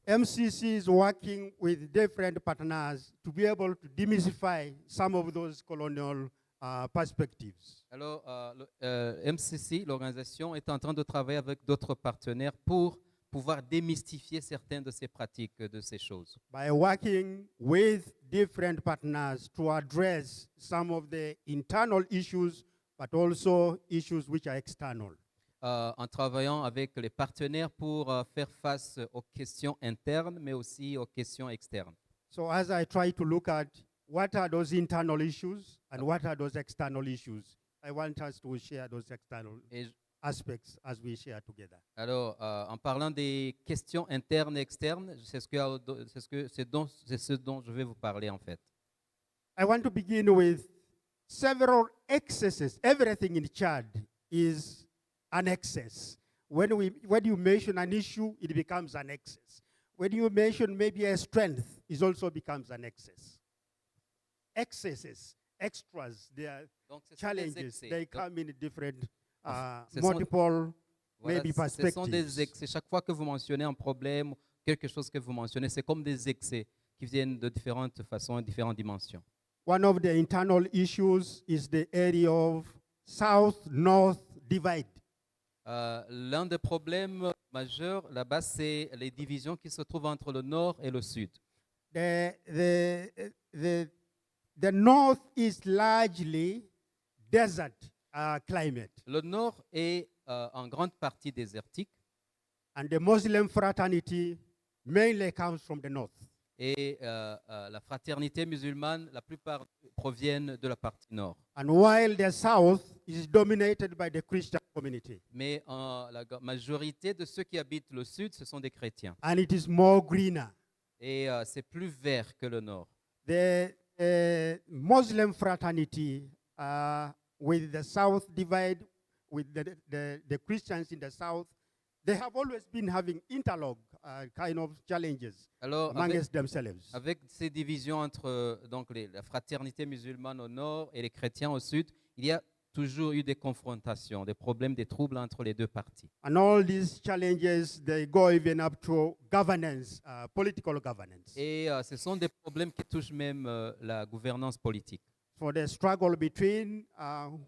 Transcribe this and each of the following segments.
MCC is working with different partners to be able to demystify some of those colonial perspectives. Alors, MCC, l'organisation, est en train de travailler avec d'autres partenaires pour pouvoir démystifier certaines de ces pratiques, de ces choses. By working with different partners to address some of the internal issues, but also issues which are external. En travaillant avec les partenaires pour faire face aux questions internes, mais aussi aux questions externes. So as I try to look at what are those internal issues and what are those external issues, I want us to share those external Et aspects as we share together. alors, en parlant des questions internes et externes, c'est ce dont je vais vous parler en fait. I want to begin with several excesses. Everything in Chad is an excess. When you mention an issue, it becomes an excess. When you mention maybe a strength, it also becomes an excess. Excesses, extras, they are Donc, ce sont des challenges. excès. They Donc, come in different ce sont- multiple voilà, maybe ce sont des perspectives. excès. Chaque fois que vous mentionnez un problème, quelque chose que vous mentionnez, c'est comme des excès qui viennent de différentes façons, différentes dimensions. One of the internal issues is the area of south-north divide. L'un des problèmes majeurs là-bas, c'est les divisions qui se trouvent entre le nord et le sud. The, the, the, the north is largely desert climate, Le nord est en grande partie désertique and the Muslim fraternity mainly comes from the north. et la fraternité musulmane, la plupart proviennent de la partie nord. And while the south is dominated by the Christian community, Mais la majorité de ceux qui habitent le sud, ce sont des chrétiens. and it is more greener. Et c'est plus vert que le nord. The Muslim fraternity with the south divide, with the Christians in the south, they have always been having interlock kind of challenges Alors, amongst themselves. avec ces divisions entre donc la fraternité musulmane au nord et les chrétiens au sud, il y a toujours eu des confrontations, des problèmes, des troubles entre les deux parties. And all these challenges, they go even up to governance, political governance. Et ce sont des problèmes qui touchent même la gouvernance politique. For the struggle between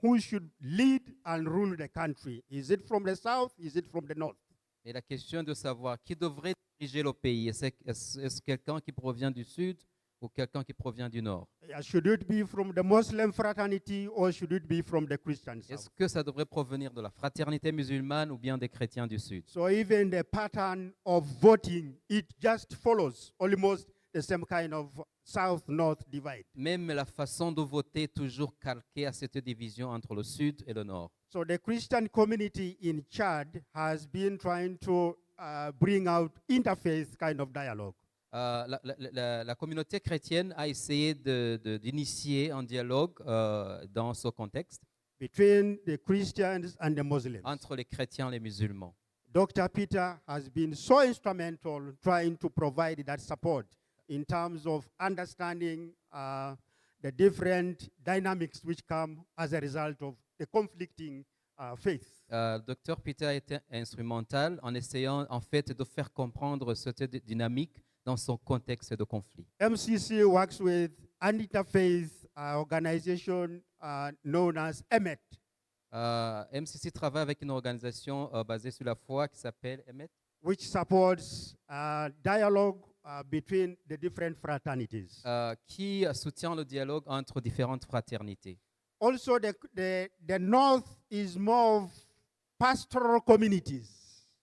who should lead and rule the country. Is it from the south? Is it from the north? Et la question de savoir qui devrait diriger le pays, est-ce quelqu'un qui provient du sud ou quelqu'un qui provient du nord? Should it be from the Muslim fraternity or should it be from the Christian Est-ce south? que ça devrait provenir de la fraternité musulmane ou bien des chrétiens du sud? So even the pattern of voting, it just follows almost the same kind of south-north divide. Même la façon de voter est toujours calquée à cette division entre le sud et le nord. So the Christian community in Chad has been trying to bring out interfaith kind of dialogue. La communauté chrétienne a essayé d'initier un dialogue dans ce contexte Between the Christians and the Muslims. entre les chrétiens et les musulmans. Dr. Peter has been so instrumental trying to provide that support in terms of understanding the different dynamics which come as a result of the conflicting faith. Dr. Peter a été instrumental en essayant en fait de faire comprendre cette dynamique dans son contexte de conflit. MCC works with an interfaith organization known as EMET. MCC travaille avec une organisation basée sur la foi qui s'appelle EMET, which supports dialogue between the different fraternities. qui soutient le dialogue entre différentes fraternités. Also, the North is more of pastoral communities.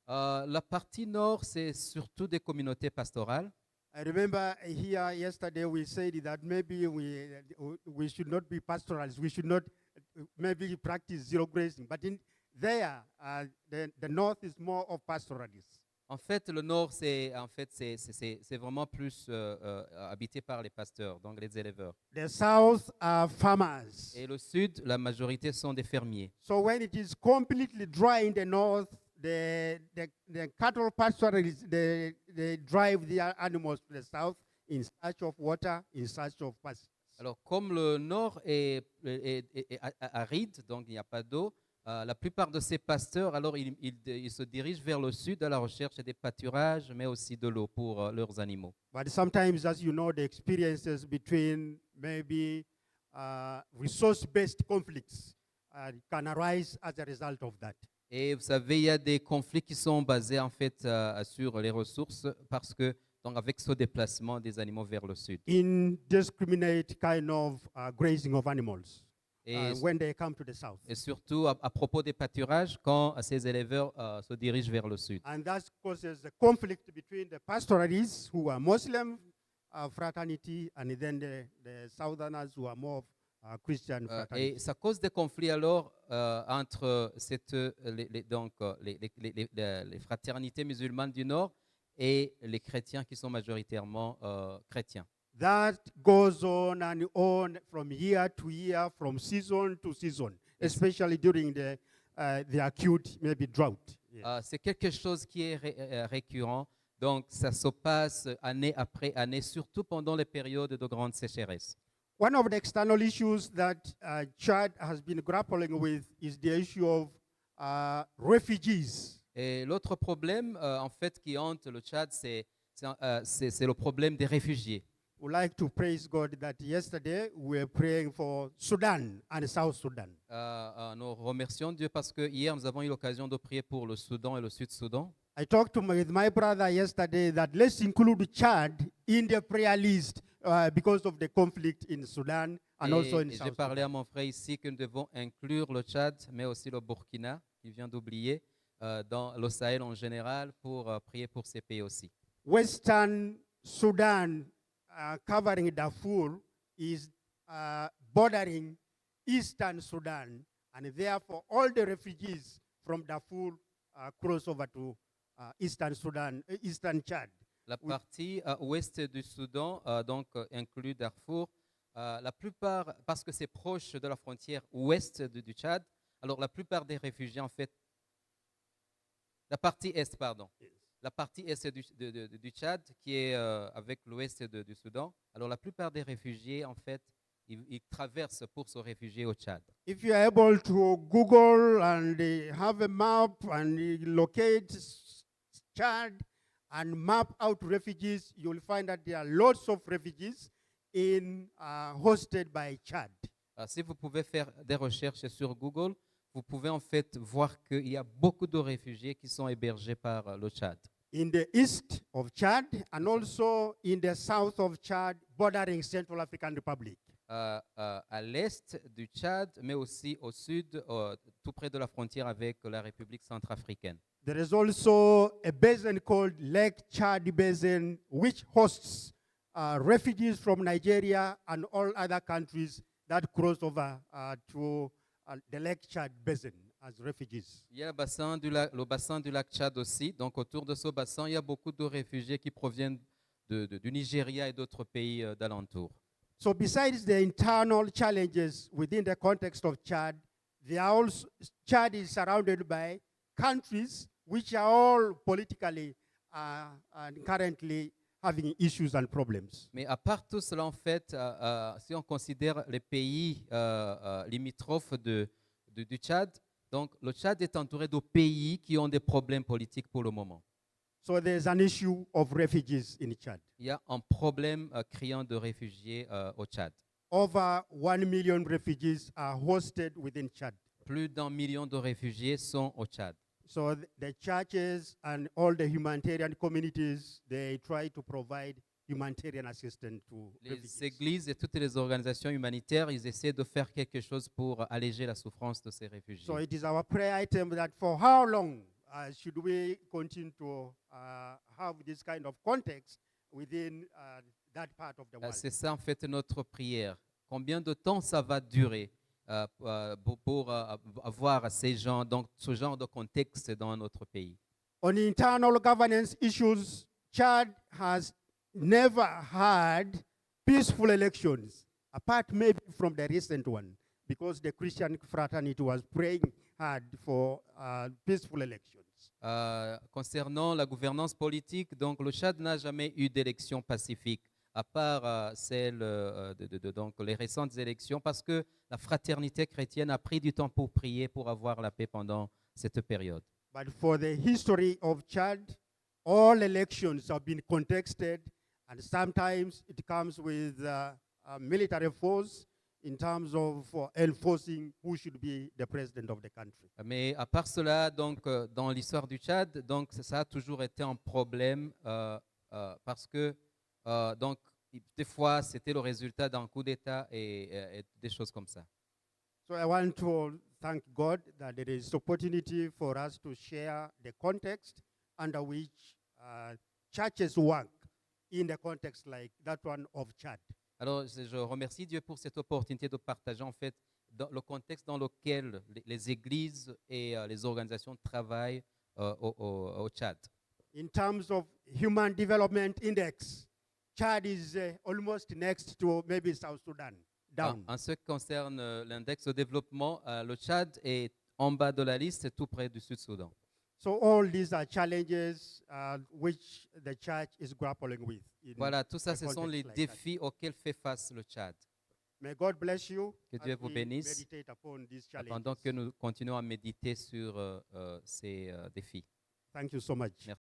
La partie nord, c'est surtout des communautés pastorales. I remember here yesterday we said that maybe we should not be pastoralists. We should not maybe practice zero grazing. But in there, the North is more of pastoralists. En fait, le nord, c'est vraiment plus habité par les pasteurs, donc les éleveurs. The South are farmers. Et le sud, la majorité sont des fermiers. So when it is completely dry in the North, the cattle pastoralists, they drive their animals to the south in search of water, in search of pasture. Alors, comme le nord est aride, donc il n'y a pas d'eau, La plupart de ces pasteurs, alors, ils se dirigent vers le sud à la recherche des pâturages, mais aussi de l'eau pour leurs animaux. But sometimes, as you know, the experiences between maybe resource-based conflicts can arise as a result of that. Et vous savez, il y a des conflits qui sont basés en fait sur les ressources parce que, donc, avec ce déplacement des animaux vers le sud. Indiscriminate kind of grazing of animals Et, when they come to the south. et surtout à propos des pâturages, quand ces éleveurs se dirigent vers le sud. And that causes a conflict between the pastoralists who are Muslim fraternity and then the southerners who are more of Christian fraternity. Et ça cause des conflits alors entre les fraternités musulmanes du Nord et les chrétiens qui sont majoritairement chrétiens. That goes on and on from year to year, from season to season, Yes. especially during the acute maybe drought. Yeah. C'est quelque chose qui est récurrent, donc ça se passe année après année, surtout pendant les périodes de grande sécheresse. One of the external issues that Chad has been grappling with is the issue of refugees. Et l'autre problème, en fait, qui hante le Tchad, c'est le problème des réfugiés. We like to praise God that yesterday we were praying for Sudan and South Sudan. Nous remercions Dieu parce que hier, nous avons eu l'occasion de prier pour le Soudan et le Sud-Soudan. I talked with my brother yesterday that let's include Chad in the prayer list because of the conflict in Sudan and also in Et South j'ai parlé à Sudan. mon frère ici que nous devons inclure le Tchad, mais aussi le Burkina, qu'il vient d'oublier, dans le Sahel en général, pour prier pour ces pays aussi. Western Sudan, covering Darfur, is bordering Eastern Sudan, and therefore all the refugees from Darfur cross over to Eastern Sudan, Eastern Chad. La Oui. partie ouest du Soudan donc inclut Darfour. La plupart, parce que c'est proche de la frontière ouest du Tchad, alors la plupart des réfugiés en fait, la partie est, pardon, la partie est du Tchad qui est avec l'ouest du Soudan. Alors la plupart des réfugiés en fait, ils traversent pour se réfugier au Tchad. If you are able to Google and have a map and locate Chad and map out refugees, you will find that there are lots of refugees hosted by Chad. Si vous pouvez faire des recherches sur Google, vous pouvez en fait voir qu'il y a beaucoup de réfugiés qui sont hébergés par le Tchad. In the east of Chad and also in the south of Chad, bordering Central African Republic. À l'est du Tchad, mais aussi au sud, tout près de la frontière avec la République centrafricaine. There is also a basin called Lake Chad Basin, which hosts refugees from Nigeria and all other countries that cross over to the Lake Chad Basin as refugees. Il y a le bassin du lac Tchad aussi. Donc autour de ce bassin, il y a beaucoup de réfugiés qui proviennent du Nigeria et d'autres pays d'alentour. So besides the internal challenges within the context of Chad, Chad is surrounded by countries which are all politically and currently having issues and problems. Mais à part tout cela, en fait, si on considère les pays limitrophes du Tchad, donc le Tchad est entouré de pays qui ont des problèmes politiques pour le moment. So there's an issue of refugees in Chad. Il y a un problème criant de réfugiés au Tchad. Over 1 million refugees are hosted within Chad. Plus d'1 million de réfugiés sont au Tchad. So the churches and all the humanitarian communities, they try to provide humanitarian assistance to Les refugees. églises et toutes les organisations humanitaires, ils essaient de faire quelque chose pour alléger la souffrance de ces réfugiés. So it is our prayer item that for how long should we continue to have this kind of context within that part of the world? C'est ça en fait notre prière. Combien de temps ça va durer pour avoir ces gens, donc ce genre de contexte dans notre pays? On internal governance issues, Chad has never had peaceful elections, apart maybe from the recent one, because the Christian fraternity was praying hard for peaceful elections. Concernant la gouvernance politique, donc le Tchad n'a jamais eu d'élection pacifique, à part donc les récentes élections, parce que la fraternité chrétienne a pris du temps pour prier, pour avoir la paix pendant cette période. But for the history of Chad, all elections have been contested, and sometimes it comes with a military force in terms of enforcing who should be the president of the country. Mais à part cela, donc, dans l'histoire du Tchad, donc, ça a toujours été un problème parce que donc, des fois, c'était le résultat d'un coup d'État et des choses comme ça. So I want to thank God that there is opportunity for us to share the context under which churches work in the context like that one of Chad. Alors, je remercie Dieu pour cette opportunité de partager en fait dans le contexte dans lequel les églises et les organisations travaillent au Tchad. In terms of Human Development Index, Chad is almost next to maybe South Sudan, down. En ce qui concerne l'index de développement, le Tchad est en bas de la liste, tout près du Sud-Soudan. So all these are challenges which the church is grappling with. In Voilà, tout ça, a ce sont context les like that. défis auxquels fait face le Tchad. May God bless you Que as Dieu vous we bénisse meditate upon these challenges. pendant que nous continuons à méditer sur ces défis. Thank you so much. Merci.